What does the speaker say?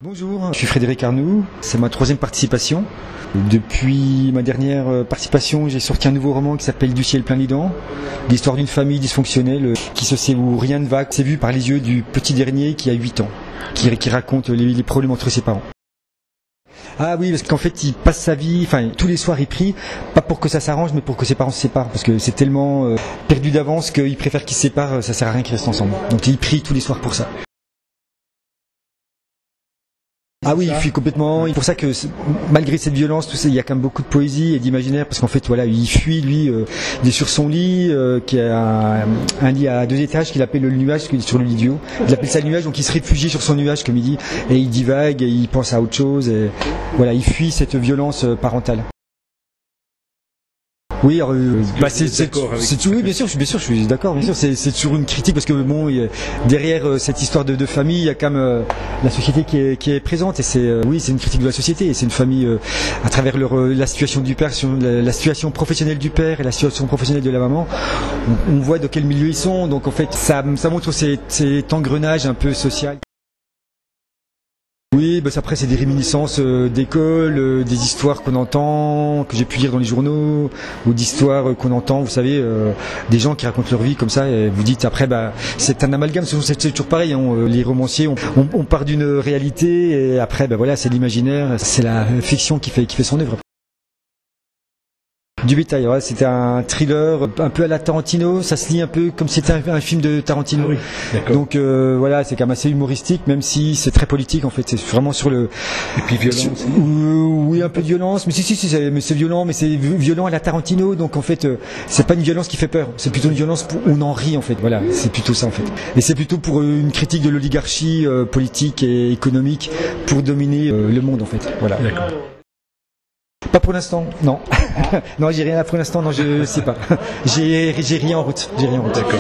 Bonjour, je suis Frédéric Arnoux, c'est ma 3e participation. Depuis ma dernière participation, j'ai sorti un nouveau roman qui s'appelle Du ciel plein les dents, l'histoire d'une famille dysfonctionnelle qui se sait où rien ne va, c'est vu par les yeux du petit dernier qui a 8 ans, qui raconte les problèmes entre ses parents. Ah oui, parce qu'en fait, il passe sa vie, tous les soirs il prie, pas pour que ça s'arrange, mais pour que ses parents se séparent, parce que c'est tellement perdu d'avance qu'il préfère qu'ils se séparent, ça sert à rien qu'ils restent ensemble. Donc il prie tous les soirs pour ça. Ah oui, il fuit complètement. C'est pour ça que malgré cette violence, tout ça, il y a quand même beaucoup de poésie et d'imaginaire, parce qu'en fait, voilà, il fuit, lui, il est sur son lit, qui a un lit à 2 étages qu'il appelle le nuage, parce qu'il est sur le lit du haut. Il appelle ça le nuage, donc il se réfugie sur son nuage, comme il dit, et il divague, et il pense à autre chose, et voilà, il fuit cette violence parentale. Oui, oui, bien sûr, je suis d'accord, bien sûr, c'est toujours une critique parce que bon, derrière cette histoire de famille, il y a quand même la société qui est présente et c'est une critique de la société et c'est une famille à travers la situation du père, la situation professionnelle du père et la situation professionnelle de la maman, on voit dans quel milieu ils sont, donc en fait ça montre cet engrenage un peu social. Oui, après c'est des réminiscences d'école, des histoires qu'on entend, que j'ai pu lire dans les journaux, ou d'histoires qu'on entend, vous savez, des gens qui racontent leur vie comme ça, et vous dites après, c'est un amalgame, c'est toujours pareil, hein, les romanciers, on part d'une réalité, et après, voilà, c'est l'imaginaire, c'est la fiction qui fait son œuvre. Du bétail, ouais, c'était un thriller un peu à la Tarantino, ça se lit un peu comme si c'était un film de Tarantino. Ah oui, donc voilà, c'est quand même assez humoristique, même si c'est très politique en fait, c'est vraiment sur le... Et puis violent aussi. Oui, un peu de violence, mais c'est violent, mais c'est violent à la Tarantino, donc en fait c'est pas une violence qui fait peur, c'est plutôt une violence où on en rit en fait, voilà, c'est plutôt ça en fait. Et c'est plutôt pour une critique de l'oligarchie politique et économique pour dominer le monde en fait, voilà. D'accord. Pas pour l'instant, non. Non, j'ai rien pour l'instant, non, je sais pas. J'ai rien en route. D'accord.